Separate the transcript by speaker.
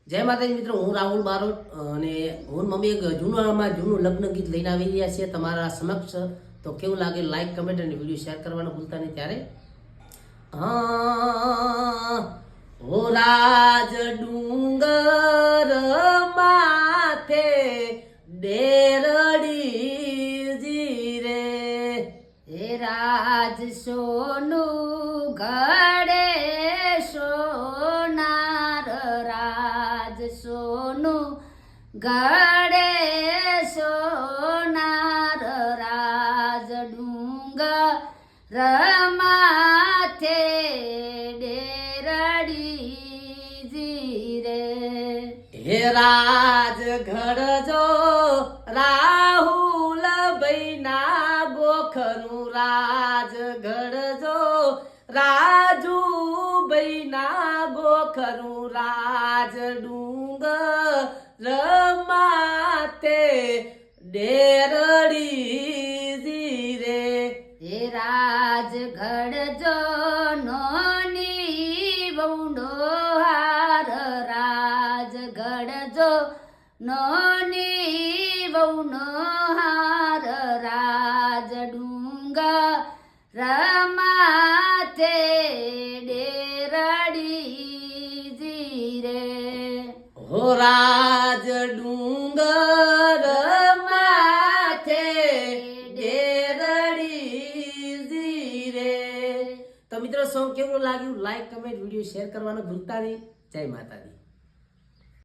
Speaker 1: જય માતાજી મિત્રો, હું રાહુલ બારોટ અને હું મમ્મી એક જૂનું લગ્ન ગીત લઈને આવી રહ્યા છીએ તમારા સમક્ષ. તો કેવું લાગે લાઈક કમેન્ટ અને વિડીયો શેર કરવાનું ભૂલતા નહીં. ત્યારે હો રાજ ડુંગર માથે ડેરડી જીરે,
Speaker 2: હે રાજ સોનું ઘડે સોનાર, રાજ સોનું ઘડે સોનાર, રાજ ડુંગર માથે ડેરડી જીરે.
Speaker 1: હે રાજ ઘડજો રાહુલ ભાઈના ગોખનું, રાજ ઘડજો રાજુ ભાઈના ગોખનું, રાજ ડુંગર માથે ડેરડી જીરે.
Speaker 2: હે રાજ ઘડજો નોની વહુનો હાર, રાજ ઘડજો નોની વહુનો હાર, રાજ ડુંગર માથે ડેરડી જીરે.
Speaker 1: હો રાજ ડુંગર માથે ડેરડી જીરે. તો મિત્રો સોંગ કેવું લાગ્યું લાઈક કમેન્ટ વિડીયો શેર કરવાનું ભૂલતા નહીં. જય માતાજી.